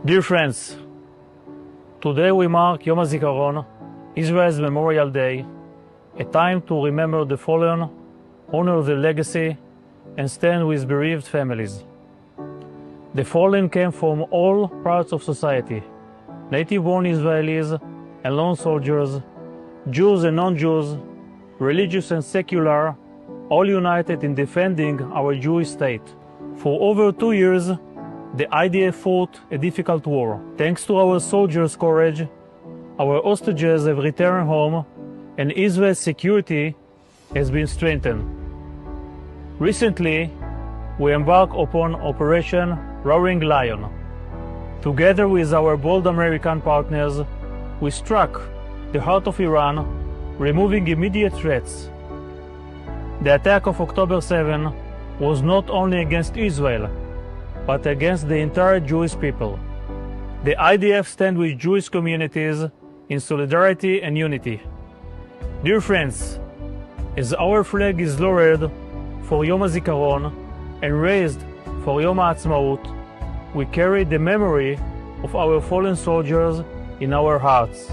Dear friends, today we mark Yom Zikaron, Israel's Memorial Day, a time to remember the fallen, honor their legacy, and stand with bereaved families. The fallen came from all parts of society, native-born Israelis and lone soldiers, Jews and non-Jews, religious and secular, all united in defending our Jewish state. For over 2 years, the IDF fought a difficult war. Thanks to our soldiers' courage, our hostages have returned home and Israel's security has been strengthened. Recently, we embarked upon Operation Roaring Lion. Together with our bold American partners, we struck the heart of Iran, removing immediate threats. The attack of October 7 was not only against Israel, but against the entire Jewish people. The IDF stands with Jewish communities in solidarity and unity. Dear friends, as our flag is lowered for Yom Zikaron and raised for Yom HaAtzmaut, we carry the memory of our fallen soldiers in our hearts.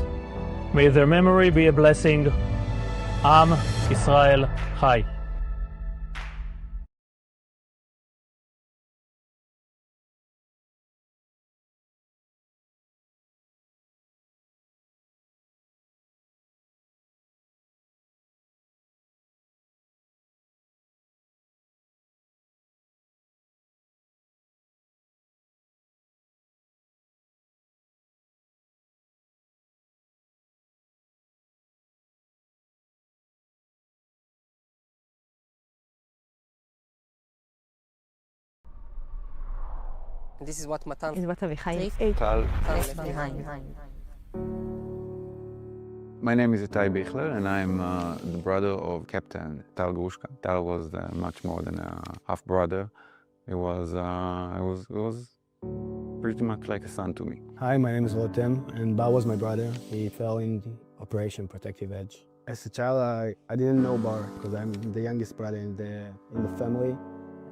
May their memory be a blessing. Am Israel Chai. This is what Matan is what Avichai left behind. My name is Itai Bichler, and I'm the brother of Captain Tal Grushka. Tal was much more than a half-brother. He was pretty much like a son to me. Hi, my name is Rotem, and Bar was my brother. He fell in Operation Protective Edge. As a child, I didn't know Bar because I'm the youngest brother in the family,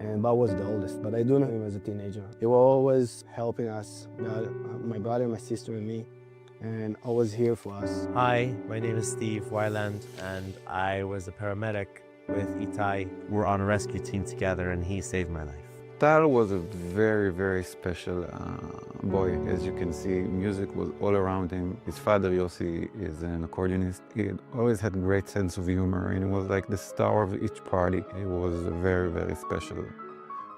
and Bar was the oldest. But I do know him as a teenager. He was always helping us, my brother, my sister, and me, and always here for us. Hi, my name is Steve Weiland, and I was a paramedic with Itai. We're on a rescue team together, and he saved my life. Tal was a very, very special boy. As you can see, music was all around him. His father, Yossi, is an accordionist. He always had a great sense of humor, and he was like the star of each party. He was a very, very special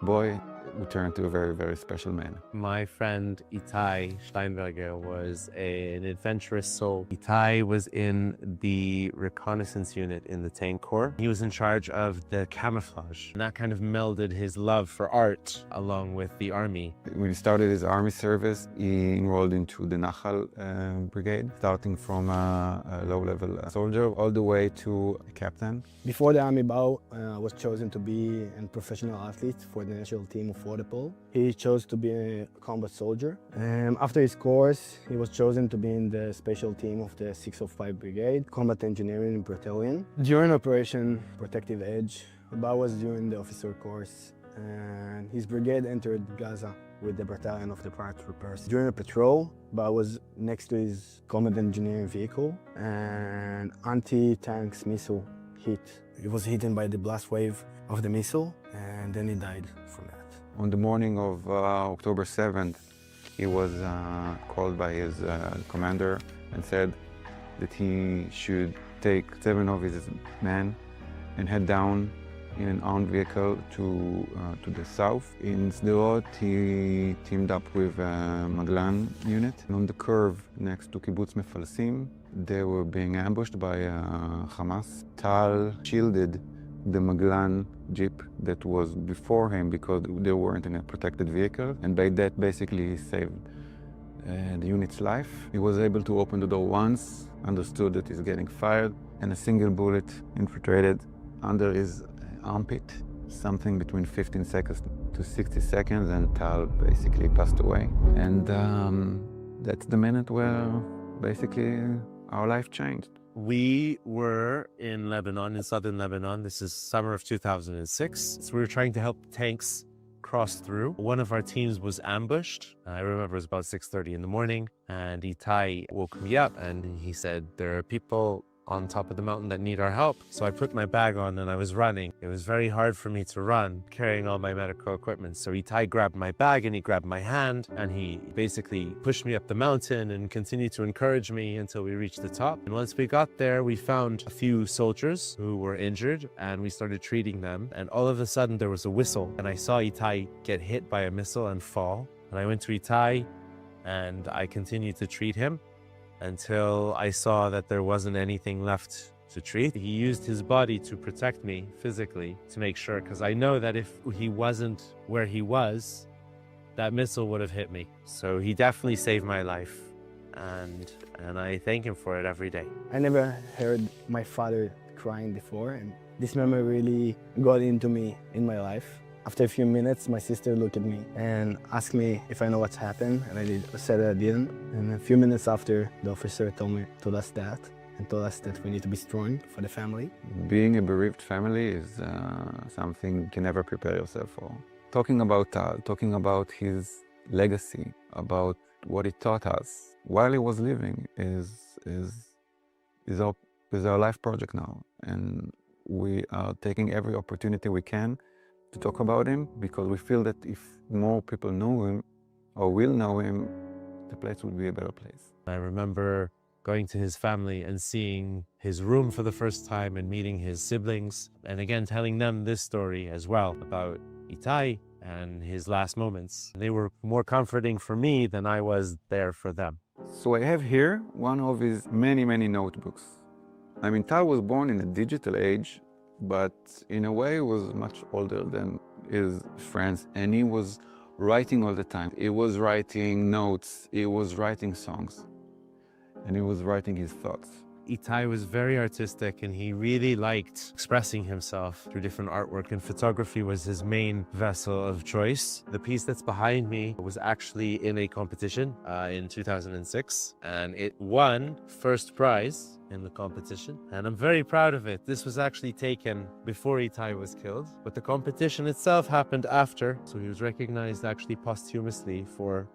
boy who turned to a very, very special man. My friend Itai Steinberger was an adventurous soul. Itai was in the reconnaissance unit in the tank corps. He was in charge of the camouflage, and that kind of melded his love for art along with the army. When he started his army service, he enrolled into the Nachal brigade, starting from a low-level soldier all the way to a captain. Before the army, Bao was chosen to be a professional athlete for the national team of water polo. He chose to be a combat soldier. After his course, he was chosen to be in the special team of the 605 Brigade, Combat Engineering Battalion. During Operation Protective Edge, Bao was doing the officer course, and his brigade entered Gaza with the battalion of the paratroopers. During a patrol, Bao was next to his combat engineering vehicle, and anti-tanks missile hit. He was hit by the blast wave of the missile, and then he died from that. On the morning of October 7th, he was called by his commander and said that he should take 7 of his men and head down in an armed vehicle to the south. In Sderot, he teamed up with a Maglan unit. And on the curve next to Kibbutz Mefalsim, they were being ambushed by Hamas. Tal shielded the Maglan jeep that was before him because they weren't in a protected vehicle, and by that basically he saved the unit's life. He was able to open the door once, understood that he's getting fired, and a single bullet infiltrated under his armpit, something between 15 seconds to 60 seconds, and Tal basically passed away. And that's the minute where basically our life changed. We were in Lebanon, in southern Lebanon. This is summer of 2006. So we were trying to help tanks crossed through. One of our teams was ambushed. I remember it was about 6:30 in the morning, and Itai woke me up and he said, there are people on top of the mountain that need our help. So I put my bag on and I was running. It was very hard for me to run, carrying all my medical equipment. So Itai grabbed my bag and he grabbed my hand and he basically pushed me up the mountain and continued to encourage me until we reached the top. And once we got there, we found a few soldiers who were injured and we started treating them. And all of a sudden there was a whistle and I saw Itai get hit by a missile and fall. And I went to Itai and I continued to treat him until I saw that there wasn't anything left to treat. He used his body to protect me physically to make sure, because I know that if he wasn't where he was, that missile would have hit me. So he definitely saved my life, and I thank him for it every day. I never heard my father crying before, and this memory really got into me in my life. After a few minutes, my sister looked at me and asked me if I know what's happened, and I said I didn't. And a few minutes after, the officer told us that, and told us that we need to be strong for the family. Being a bereaved family is something you can never prepare yourself for. Talking about Tal, talking about his legacy, about what he taught us while he was living is our life project now. And we are taking every opportunity we can to talk about him, because we feel that if more people know him or will know him, the place will be a better place. I remember going to his family and seeing his room for the first time and meeting his siblings, and again telling them this story as well about Itai and his last moments. They were more comforting for me than I was there for them. So I have here one of his many, many notebooks. I mean, Tal was born in a digital age, but in a way he was much older than his friends, and he was writing all the time. He was writing notes, he was writing songs, and he was writing his thoughts. Itai was very artistic and he really liked expressing himself through different artwork, and photography was his main vessel of choice. The piece that's behind me was actually in a competition in 2006, and it won first prize in the competition, and I'm very proud of it. This was actually taken before Itai was killed, but the competition itself happened after, so he was recognized actually posthumously for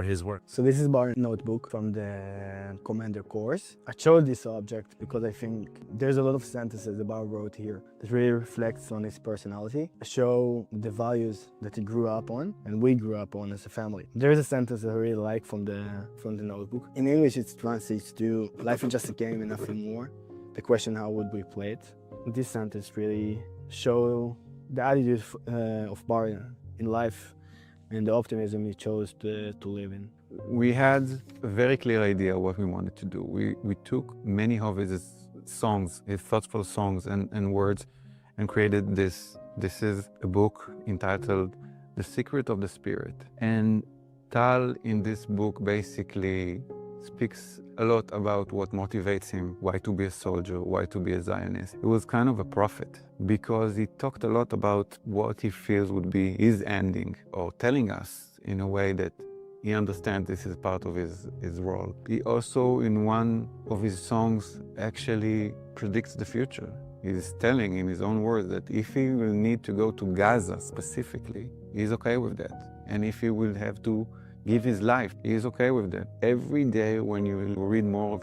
his work. So this is our notebook from the commander course. I chose this object because I think there's a lot of sentences about wrote here that really reflects on his personality, show the values that he grew up on and we grew up on as a family. There is a sentence that I really like from the notebook. In English it translates to life is just a game and nothing more. The question, how would we play it? This sentence really show the attitude of Bar in life and the optimism he chose to live in. We had a very clear idea what we wanted to do. We took many of his songs, his thoughtful songs and words, and created this. This is a book entitled The Secret of the Spirit. And Tal in this book basically speaks a lot about what motivates him, why to be a soldier, why to be a Zionist. He was kind of a prophet because he talked a lot about what he feels would be his ending, or telling us in a way that he understands this is part of his role. He also, in one of his songs, actually predicts the future. He's telling in his own words that if he will need to go to Gaza specifically, he's okay with that. And if he will have to give his life, he is okay with that. Every day when you read more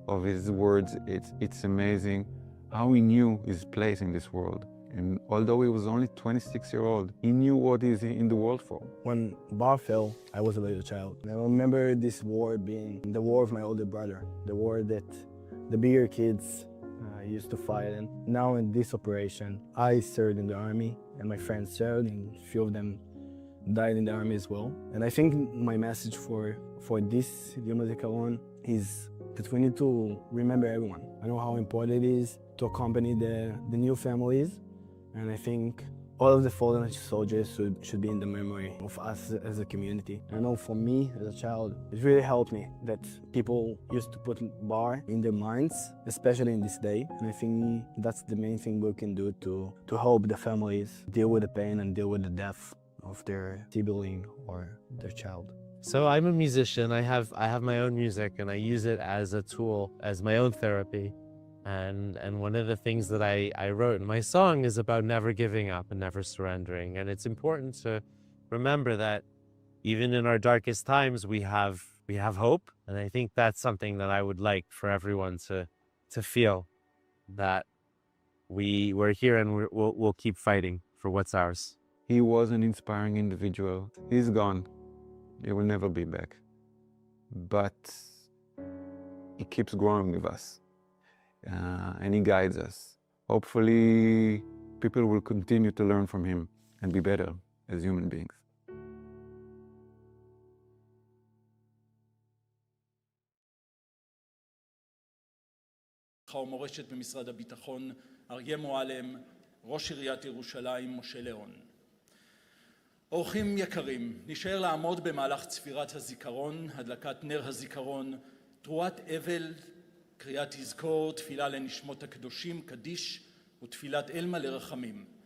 of his words, it's amazing how he knew his place in this world. And although he was only 26-year-old, he knew what he's in the world for. When Bar fell, I was a little child. And I remember this war being the war of my older brother, the war that the bigger kids used to fight. And now in this operation, I served in the army and my friends served, and a few of them died in the army as well. And I think my message for this Yom Zikaron is that we need to remember everyone. I know how important it is to accompany the new families, and I think all of the fallen soldiers should be in the memory of us as a community. I know for me as a child, it really helped me that people used to put Bar in their minds, especially in this day. And I think that's the main thing we can do to help the families deal with the pain and deal with the death of their sibling or their child. So I'm a musician. I have my own music and I use it as a tool, as my own therapy. And one of the things that I wrote in my song is about never giving up and never surrendering. And it's important to remember that even in our darkest times, we have hope. And I think that's something that I would like for everyone to feel, that we're here and we'll keep fighting for what's ours. He was an inspiring individual. He's gone. He will never be back. But he keeps growing with us. And he guides us. Hopefully, people will continue to learn from him and be better as human beings. ומורשת במשרד הביטחון, אריה מועלם, ראש עיריית ירושלים, משה ליאון. אורחים יקרים, נשאר לעמוד במהלך צפירת הזיכרון, הדלקת נר הזיכרון, תרועת אבל, קריאת תזכור, תפילה לנשמות הקדושים, קדיש ותפילת אלמה לרחמים.